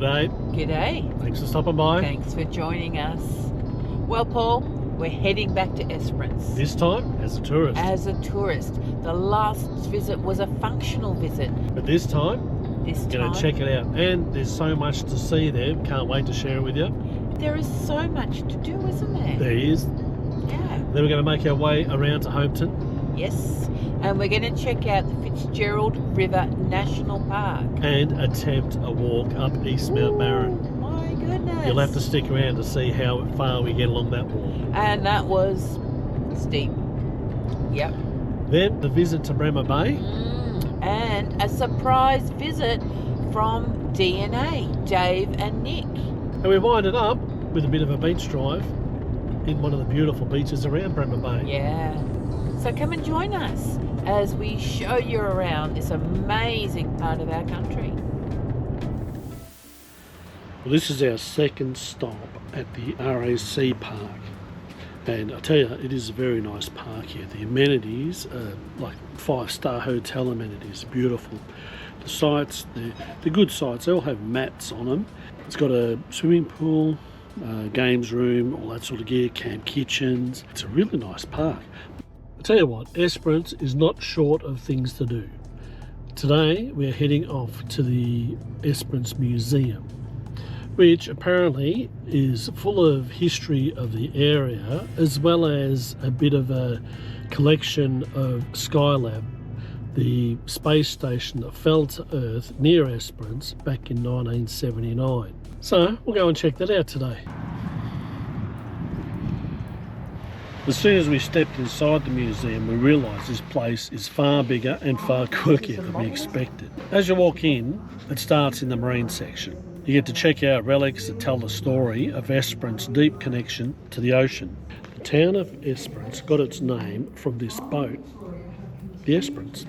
G'day. G'day. Thanks for stopping by. Thanks for joining us. Well, Paul, we're heading back to Esperance. This time as a tourist. The last visit was a functional visit. But this time, going to check it out. And there's so much to see there. Can't wait to share it with you. There is so much to do, isn't there? There is. Yeah. Then we're going to make our way around to Hopetoun. Yes. And we're going to check out the Fitzgerald River National Park. And attempt a walk up East Mount Barren. My goodness. You'll have to stick around to see how far we get along that walk. And that was steep. Yep. Then the visit to Bremer Bay. And a surprise visit from DNA, Dave and Nick. And we winded up with a bit of a beach drive in one of the beautiful beaches around Bremer Bay. Yeah. So come and join us as we show you around this amazing part of our country. Well, this is our second stop at the RAC Park. And I tell you, it is a very nice park here. The amenities are like 5-star hotel amenities, beautiful. The sites, the good sites, they all have mats on them. It's got a swimming pool, games room, all that sort of gear, camp kitchens. It's a really nice park. I tell you what, Esperance is not short of things to do. Today we're heading off to the Esperance Museum, which apparently is full of history of the area, as well as a bit of a collection of Skylab, the space station that fell to Earth near Esperance back in 1979. So we'll go and check that out today. As soon as we stepped inside the museum, we realised this place is far bigger and far quirkier than we expected. As you walk in, it starts in the marine section. You get to check out relics that tell the story of Esperance's deep connection to the ocean. The town of Esperance got its name from this boat, the Esperance.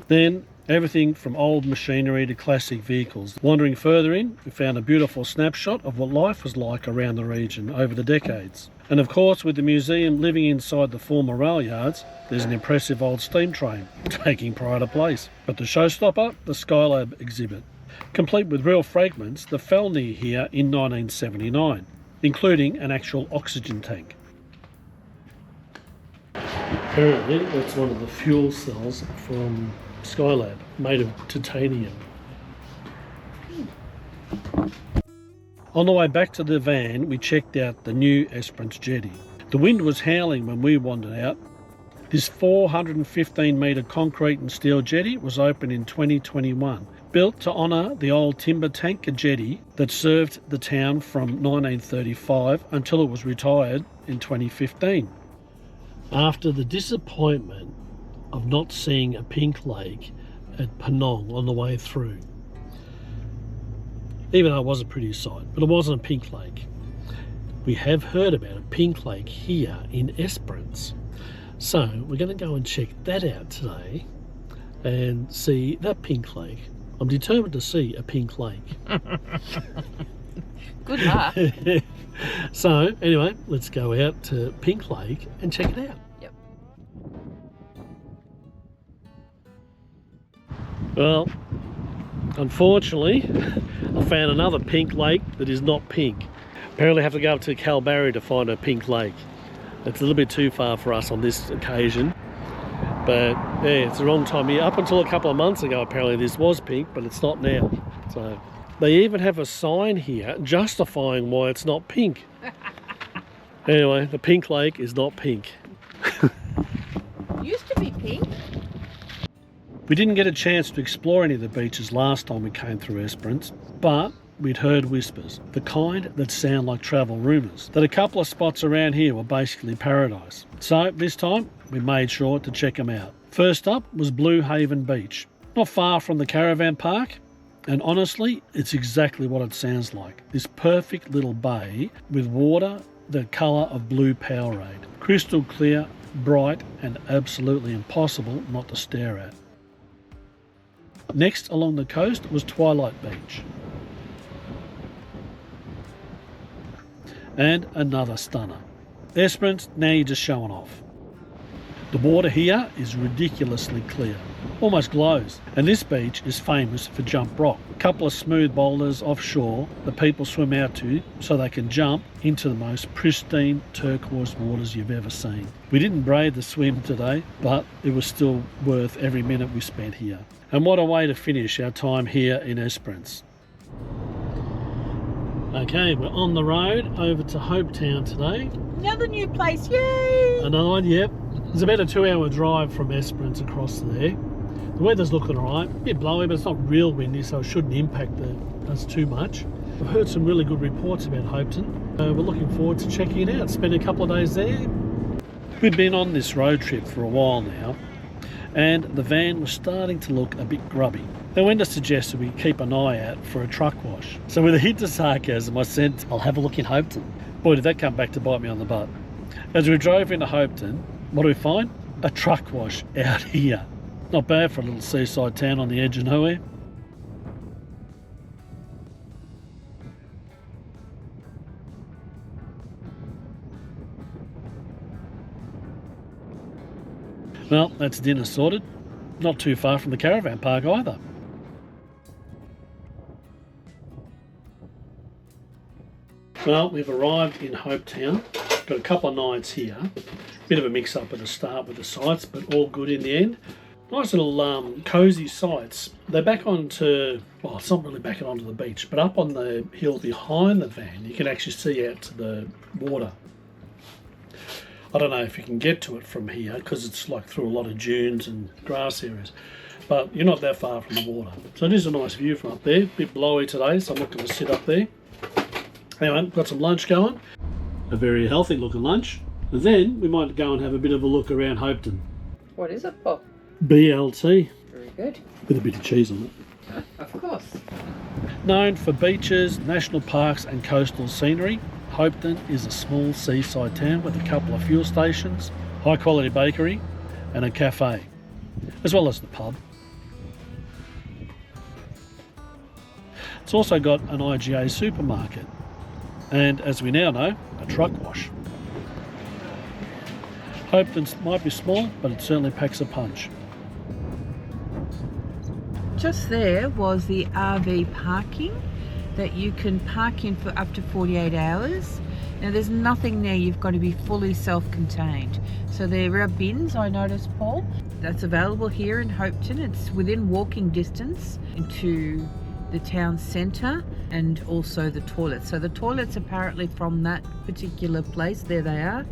Then everything from old machinery to classic vehicles. Wandering further in, we found a beautiful snapshot of what life was like around the region over the decades. And of course, with the museum living inside the former rail yards, there's an impressive old steam train taking pride of place. But the showstopper, the Skylab exhibit, complete with real fragments that fell near here in 1979, including an actual oxygen tank. Apparently, that's one of the fuel cells from Skylab, made of titanium. On the way back to the van, we checked out the new Esperance jetty. The wind was howling when we wandered out. This 415 metre concrete and steel jetty was opened in 2021, built to honour the old timber tanker jetty that served the town from 1935 until it was retired in 2015. After the disappointment of not seeing a pink lake at Penong on the way through, even though it was a pretty sight, but it wasn't a pink lake. We have heard about a pink lake here in Esperance, so we're going to go and check that out today and see that pink lake. I'm determined to see a pink lake. Good luck. So anyway, let's go out to Pink Lake and check it out. Yep. Well, unfortunately, I found another pink lake that is not pink. Apparently I have to go up to Kalbarri to find a pink lake. It's a little bit too far for us on this occasion. But yeah, it's the wrong time of year. Up until a couple of months ago, apparently this was pink, but it's not now. So they even have a sign here justifying why it's not pink. Anyway, the pink lake is not pink. Used to be pink. We didn't get a chance to explore any of the beaches last time we came through Esperance, but we'd heard whispers, the kind that sound like travel rumours, that a couple of spots around here were basically paradise. So this time, we made sure to check them out. First up was Blue Haven Beach, not far from the caravan park, and honestly, it's exactly what it sounds like. This perfect little bay with water the colour of blue Powerade. Crystal clear, bright, and absolutely impossible not to stare at. Next along the coast was Twilight Beach. And another stunner. Esperance, now you're just showing off. The water here is ridiculously clear, almost glows, and this beach is famous for jump rock. A couple of smooth boulders offshore that people swim out to so they can jump into the most pristine turquoise waters you've ever seen. We didn't brave the swim today, but it was still worth every minute we spent here. And what a way to finish our time here in Esperance. Okay, we're on the road over to Hopetoun today. Another new place, yay! Another one, yep. It's about a 2-hour drive from Esperance across there. The weather's looking alright, a bit blowy, but it's not real windy, so it shouldn't impact us too much. I've heard some really good reports about Hopetoun. We're looking forward to checking it out, spending a couple of days there. We've been on this road trip for a while now, and the van was starting to look a bit grubby. Then Wenda suggested we keep an eye out for a truck wash. So with a hint of sarcasm, I said, I'll have a look in Hopetoun. Boy, did that come back to bite me on the butt. As we drove into Hopetoun, what do we find? A truck wash out here. Not bad for a little seaside town on the edge of nowhere. Well, that's dinner sorted. Not too far from the caravan park either. Well, we've arrived in Hopetoun. Got a couple of nights here. Bit of a mix-up at the start with the sites, but all good in the end. Nice little cosy sites. They're back onto, well, it's not really back onto the beach, but up on the hill behind the van, you can actually see out to the water. I don't know if you can get to it from here because it's like through a lot of dunes and grass areas, but you're not that far from the water. So it is a nice view from up there. A bit blowy today, so I'm not going to sit up there. Anyway, got some lunch going. A very healthy looking lunch. And then we might go and have a bit of a look around Hopetoun. What is it, Bob? BLT. Very good. With a bit of cheese on it. Of course. Known for beaches, national parks and coastal scenery, Hopetoun is a small seaside town with a couple of fuel stations, high quality bakery and a cafe, as well as the pub. It's also got an IGA supermarket and, as we now know, a truck wash. Hopetoun might be small, but it certainly packs a punch. Just there was the RV parking that you can park in for up to 48 hours. Now there's nothing there, you've got to be fully self-contained. So there are bins, I noticed, Paul, that's available here in Hopetoun. It's within walking distance into the town centre and also the toilets. So the toilets apparently from that particular place, there they are,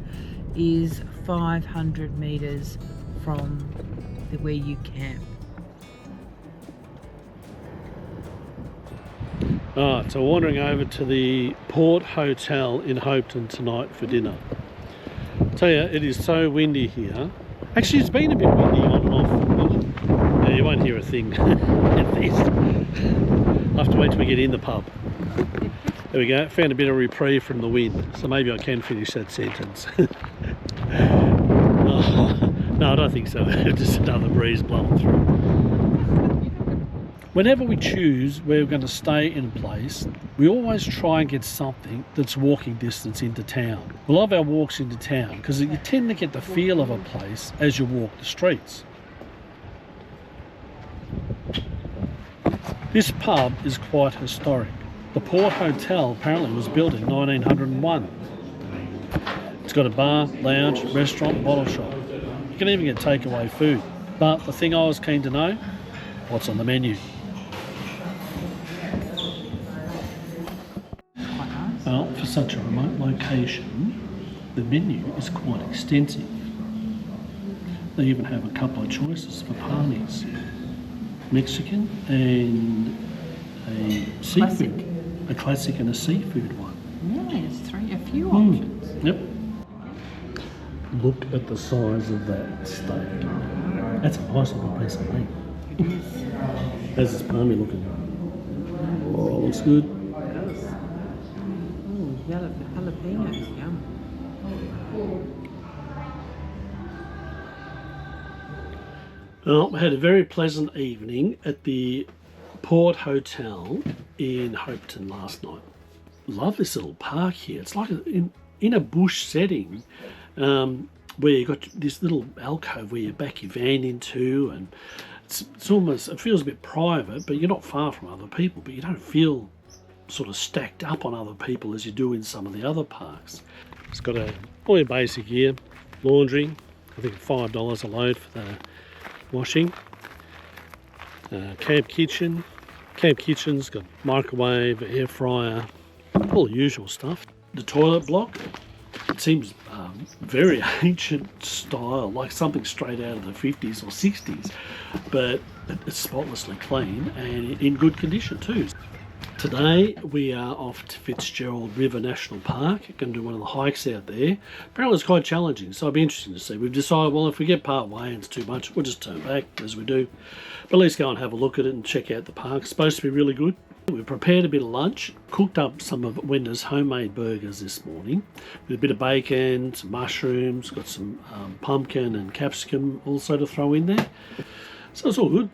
is 500 metres from where you camp. Alright, so wandering over to the Port Hotel in Hopetoun tonight for dinner. I tell you, it is so windy here. Actually, it's been a bit windy on and off. Yeah, you won't hear a thing at least. I'll have to wait till we get in the pub. There we go, found a bit of reprieve from the wind, so maybe I can finish that sentence. No, I don't think so. Just another breeze blowing through. Whenever we choose where we're going to stay in a place, we always try and get something that's walking distance into town. We love our walks into town because you tend to get the feel of a place as you walk the streets. This pub is quite historic. The Port Hotel apparently was built in 1901. It's got a bar, lounge, restaurant, bottle shop. You can even get takeaway food. But the thing I was keen to know, what's on the menu? Well, for such a remote location, the menu is quite extensive. They even have a couple of choices for parties. Mexican and a seafood. Classic. A classic and a seafood one. Yeah, there's a few options. Yep. Look at the size of that steak. That's a nice little piece of meat. It is. How's this palmy looking? Oh, looks good. Oh, jalapenos, yum. Well, we had a very pleasant evening at the Port Hotel in Hopetoun last night. Love this little park here. It's like in a bush setting. where you've got this little alcove where you back your van into, and it's almost, it feels a bit private, but you're not far from other people, but you don't feel sort of stacked up on other people as you do in some of the other parks. It's got all your basic gear, laundry, I think $5 a load for the washing. Camp kitchen. Camp kitchen's got microwave, air fryer, all the usual stuff. The toilet block, it seems very ancient style, like something straight out of the 50s or 60s, but it's spotlessly clean and in good condition too. Today we are off to Fitzgerald River National Park. Going to do one of the hikes out there. Apparently it's quite challenging, so it'll be interesting to see. We've decided, well, if we get part way and it's too much, we'll just turn back as we do. But at least go and have a look at it and check out the park. It's supposed to be really good. We prepared a bit of lunch, cooked up some of Wenda's homemade burgers this morning with a bit of bacon, some mushrooms, got some pumpkin and capsicum also to throw in there. So it's all good.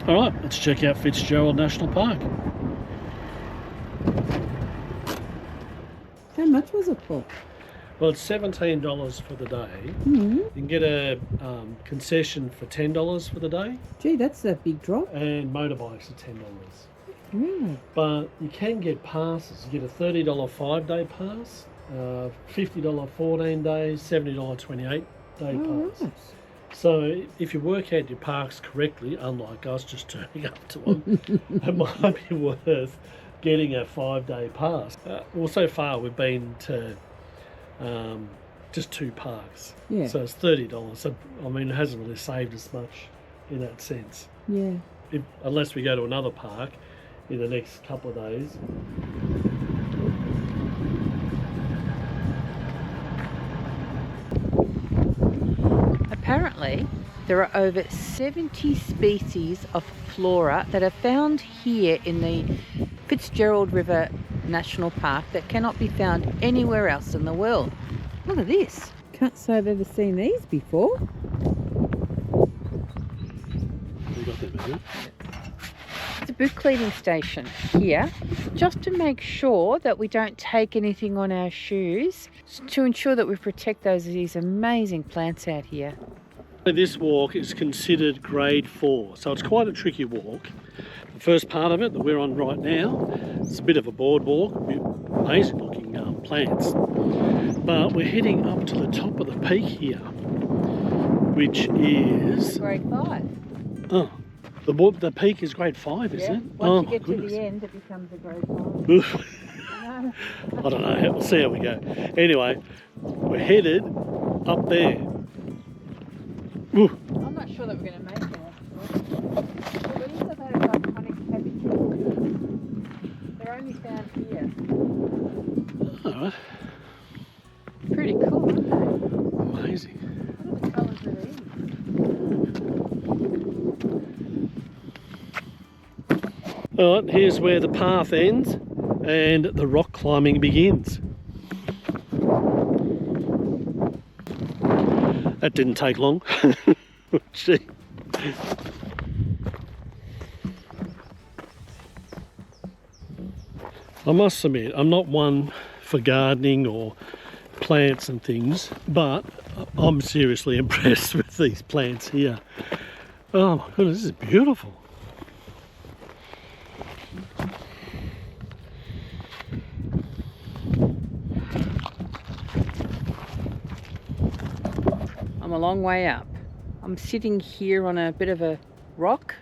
All right, let's check out Fitzgerald National Park. How much was it for? Well, it's $17 for the day. Mm-hmm. You can get a concession for $10 for the day. Gee, that's a big drop. And motorbikes are $10. Really? But you can get passes. You get a $30 5-day pass, $50 14 days, $70 28-day pass. Right. So if you work out your parks correctly, unlike us just turning up to them, it might be worth getting a 5-day pass. Well, so far we've been to just 2 parks. Yeah. So it's $30. So, I mean, it hasn't really saved us much in that sense. Yeah. Unless we go to another park in the next couple of days. Apparently, there are over 70 species of flora that are found here in the Fitzgerald River National Park that cannot be found anywhere else in the world. Look at this. Can't say I've ever seen these before. We got them, haven't we? It's a boot cleaning station here, just to make sure that we don't take anything on our shoes, to ensure that we protect these amazing plants out here. This walk is considered grade 4, so it's quite a tricky walk. The first part of it that we're on right now, it's a bit of a boardwalk, amazing looking plants. But we're heading up to the top of the peak here, which is... Grade 5. Oh, the peak is grade 5, is it? Once you get to the end, it becomes a grade 5. I don't know, we'll see how we go. Anyway, we're headed up there. Ooh. I'm not sure that we're going to make it, actually. What is it those iconic cabbages? They're only found here. Alright. Pretty cool, aren't they? Amazing. What are the colours of these? Alright, here's where the path ends and the rock climbing begins. That didn't take long. Gee. I must admit, I'm not one for gardening or plants and things, but I'm seriously impressed with these plants here. Oh my goodness, this is beautiful. I'm a long way up. I'm sitting here on a bit of a rock,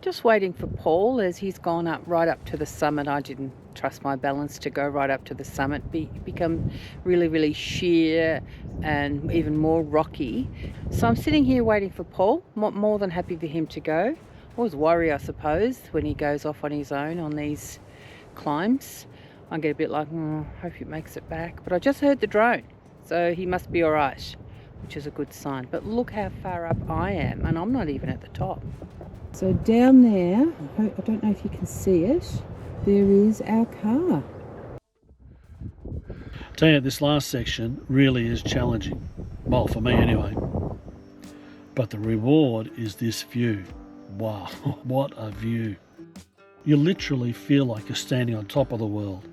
just waiting for Paul as he's gone up right up to the summit. I didn't trust my balance to go right up to the summit. Become really, really sheer and even more rocky. So I'm sitting here waiting for Paul. More than happy for him to go. Always worry, I suppose, when he goes off on his own on these climbs. I get a bit like, hope he makes it back. But I just heard the drone, so he must be all right, which is a good sign. But look how far up I am, and I'm not even at the top. So down there, I don't know if you can see it, there is our car. I tell you, this last section really is challenging. Well, for me anyway. But the reward is this view. Wow, what a view. You literally feel like you're standing on top of the world.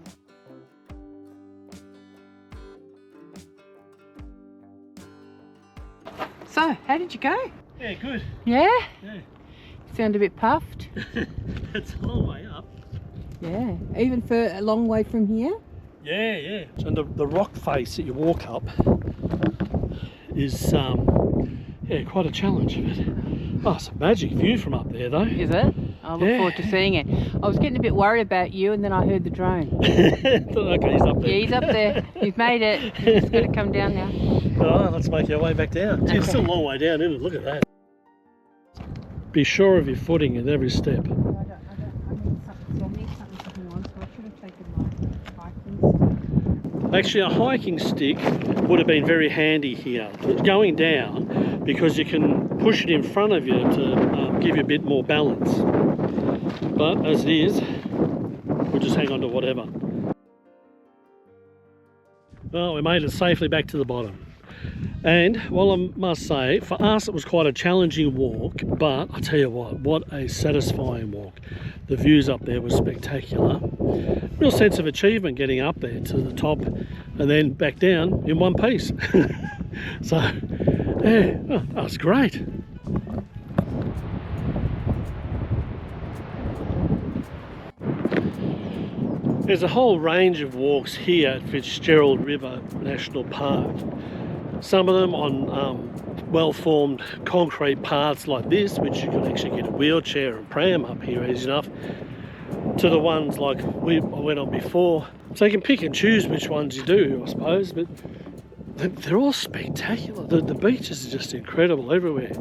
you go? Yeah, good. Yeah? Yeah. Sound a bit puffed? It's a long way up. Yeah, even for a long way from here? Yeah, yeah. And the rock face that you walk up is, yeah, quite a challenge. Oh, it's a magic view from up there, though. Is it? I look forward to seeing it. I was getting a bit worried about you, and then I heard the drone. Okay, he's up there. Yeah, he's up there. You've made it. You've just got to come down now. Oh, let's make our way back down. Okay. It's still a long way down, isn't it? Look at that. Be sure of your footing at every step. I need something on, so I should have taken my hiking stick. Actually, a hiking stick would have been very handy here, going down, because you can push it in front of you to give you a bit more balance. But as it is, we'll just hang on to whatever. Well, we made it safely back to the bottom. And while I must say, for us it was quite a challenging walk, but I tell you what a satisfying walk. The views up there were spectacular. Real sense of achievement getting up there to the top and then back down in one piece. So, yeah, oh, that was great. There's a whole range of walks here at Fitzgerald River National Park. Some of them on well-formed concrete paths like this, which you can actually get a wheelchair and pram up here easy enough, to the ones like I went on before. So you can pick and choose which ones you do, I suppose, but they're all spectacular. The beaches are just incredible everywhere.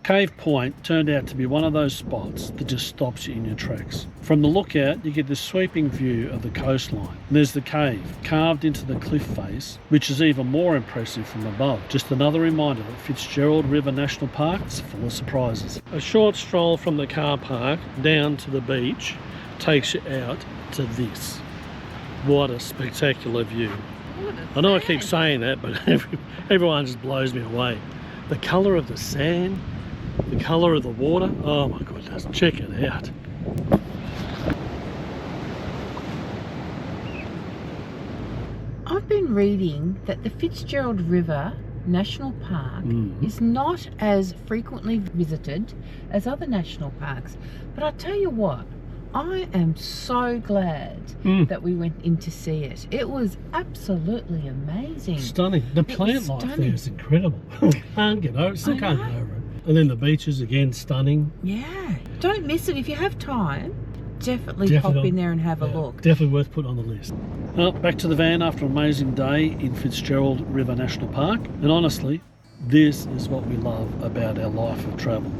Cave Point turned out to be one of those spots that just stops you in your tracks. From the lookout, you get this sweeping view of the coastline. And there's the cave, carved into the cliff face, which is even more impressive from above. Just another reminder that Fitzgerald River National Park is full of surprises. A short stroll from the car park down to the beach takes you out to this. What a spectacular view. I know I keep saying that, but everyone just blows me away. The colour of the sand, the colour of the water, oh my goodness, check it out. I've been reading that the Fitzgerald River National Park is not as frequently visited as other national parks. But I tell you what, I am so glad that we went in to see it. It was absolutely amazing. Stunning. The plant life there is incredible. Can't get over it. Still can't get over it. And then the beaches again, stunning. Yeah. Don't miss it if you have time. Definitely pop in there and have a look. Definitely worth putting on the list. Well, back to the van after an amazing day in Fitzgerald River National Park. And honestly, this is what we love about our life of travel.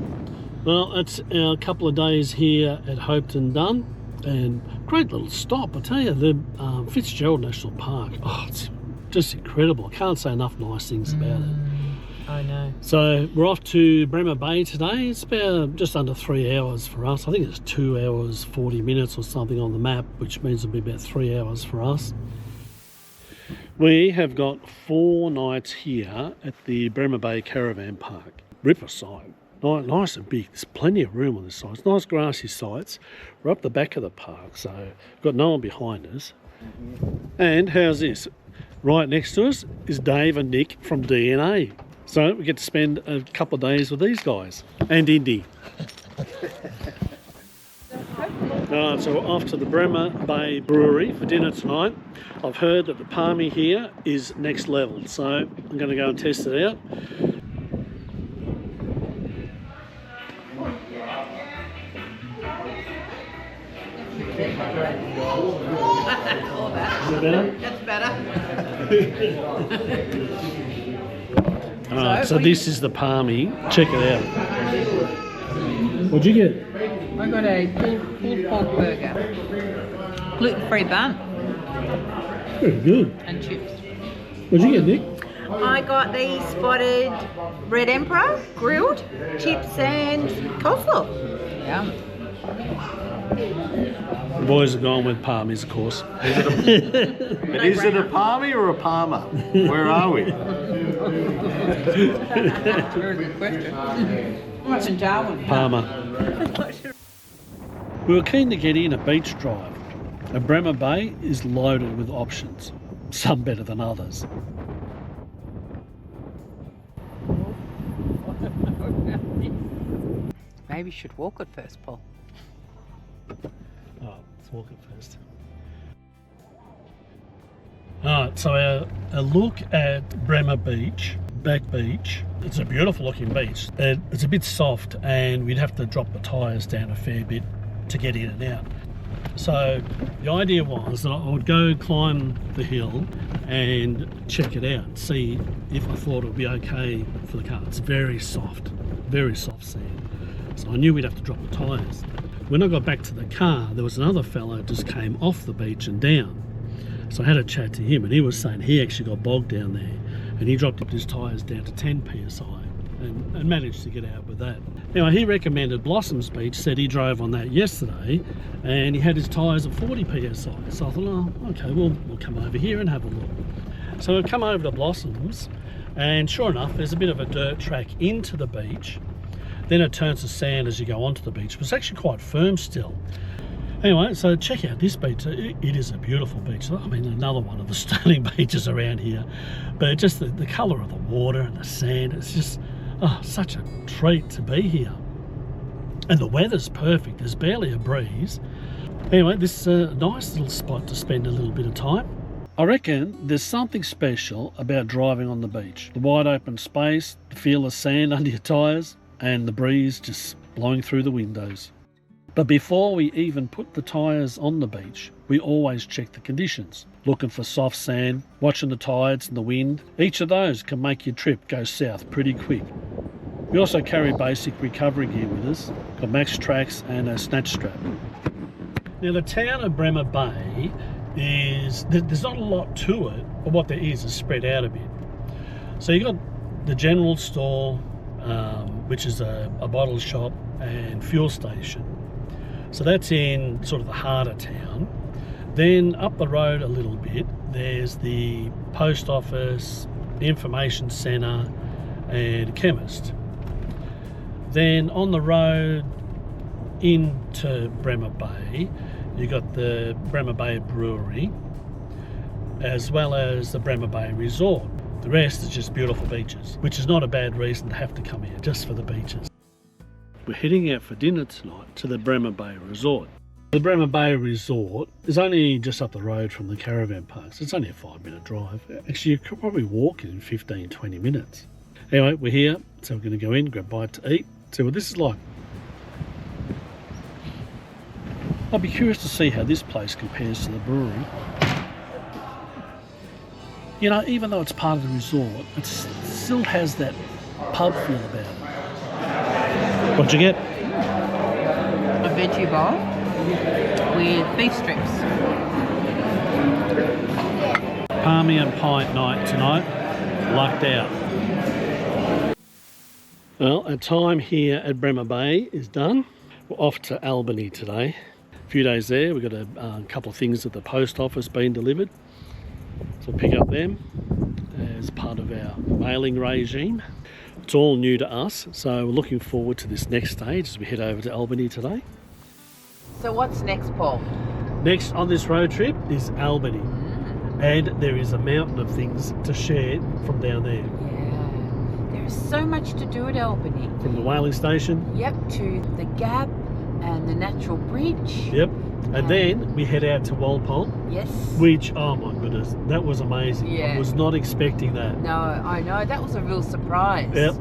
Well, it's our couple of days here at Hopetoun done, and great little stop. I tell you, the Fitzgerald National Park, oh, it's just incredible. I can't say enough nice things about it. I know. So we're off to Bremer Bay today. It's about just under 3 hours for us. I think it's 2 hours 40 minutes or something on the map, which means it'll be about 3 hours for us. We have got 4 nights here at the Bremer Bay Caravan Park, Riverside. Nice and big. There's plenty of room on this side. It's nice grassy sites. We're up the back of the park, so we've got no one behind us. And how's this? Right next to us is Dave and Nick from DNA. So we get to spend a couple of days with these guys. And Indy. Alright, so we're off to the Bremer Bay Brewery for dinner tonight. I've heard that the palmy here is next level, so I'm going to go and test it out. That's better. Alright, so this is the palmy. Check it out. What'd you get? I got a pulled pork burger, gluten-free bun, Very good. and chips. What'd you get, Nick? I got the spotted red emperor, grilled, chips and coleslaw. Yum. The boys have gone with palmies, of course. Is it a palmy or a palmer? Where are we? Very good question. What's in Darwin? Palmer. We were keen to get in a beach drive, and Bremer Bay is loaded with options, some better than others. maybe you should walk it first, Paul. Oh, let's walk it first. Alright, so a look at Bremer Beach, Back Beach. It's a beautiful looking beach. It's a bit soft and we'd have to drop the tyres down a fair bit to get in and out. So the idea was that I would go climb the hill and check it out, see if I thought it would be okay for the car. It's very soft sand. So I knew we'd have to drop the tyres. When I got back to the car, there was another fellow just came off the beach and down. So I had a chat to him and he was saying he actually got bogged down there and he dropped up his tyres down to 10 psi and managed to get out with that. Anyway, he recommended Blossoms Beach, said he drove on that yesterday and he had his tyres at 40 psi. So I thought, oh, okay, we'll come over here and have a look. So we've come over to Blossoms and sure enough, there's a bit of a dirt track into the beach. Then it turns to sand as you go onto the beach, but it's actually quite firm still. Anyway, so check out this beach. It is a beautiful beach. I mean, another one of the stunning beaches around here. But just the colour of the water and the sand, it's just such a treat to be here. And the weather's perfect. There's barely a breeze. Anyway, this is a nice little spot to spend a little bit of time. I reckon there's something special about driving on the beach. The wide open space, the feel of sand under your tyres, and the breeze just blowing through the windows. But before we even put the tyres on the beach, we always check the conditions, looking for soft sand, watching the tides and the wind. Each of those can make your trip go south pretty quick. We also carry basic recovery gear with us, got max tracks and a snatch strap. Now the town of Bremer Bay there's not a lot to it, but what there is spread out a bit. So you got the general store, which is a bottle shop and fuel station. So that's in sort of the heart of town. Then up the road a little bit, there's the post office, the information centre and chemist. Then on the road into Bremer Bay, you got the Bremer Bay Brewery, as well as the Bremer Bay Resort. The rest is just beautiful beaches, which is not a bad reason to have to come here, just for the beaches. We're heading out for dinner tonight to the Bremer Bay Resort. The Bremer Bay Resort is only just up the road from the caravan parks. It's only a 5-minute drive. Actually, you could probably walk in 15-20 minutes. Anyway, we're here, so we're going to go in, grab a bite to eat, see what this is like. I'd be curious to see how this place compares to the brewery. You know, even though it's part of the resort, it still has that pub feel about it. What'd you get? A veggie bowl with beef strips. Palmy and pint night tonight. Lucked out. Well, our time here at Bremer Bay is done. We're off to Albany today. A few days there. We've got a couple of things at the post office being delivered. So we'll pick up them as part of our mailing regime. It's all new to us, so we're looking forward to this next stage as we head over to Albany today. So what's next, Paul? Next on this road trip is Albany. And there is a mountain of things to share from down there. Yeah, there is so much to do at Albany. From the whaling station. Yep, to the Gap and the Natural Bridge. Yep. And then we head out to Walpole. Yes. Which, oh my goodness, that was amazing. Yeah. I was not expecting that. No, I know. That was a real surprise. Yep.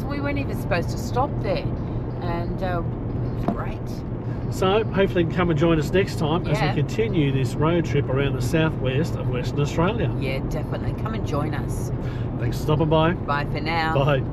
We weren't even supposed to stop there. And it was great. So hopefully you can come and join us next time as Yeah. we continue this road trip around the southwest of Western Australia. Yeah, definitely. Come and join us. Thanks for stopping by. Bye for now. Bye.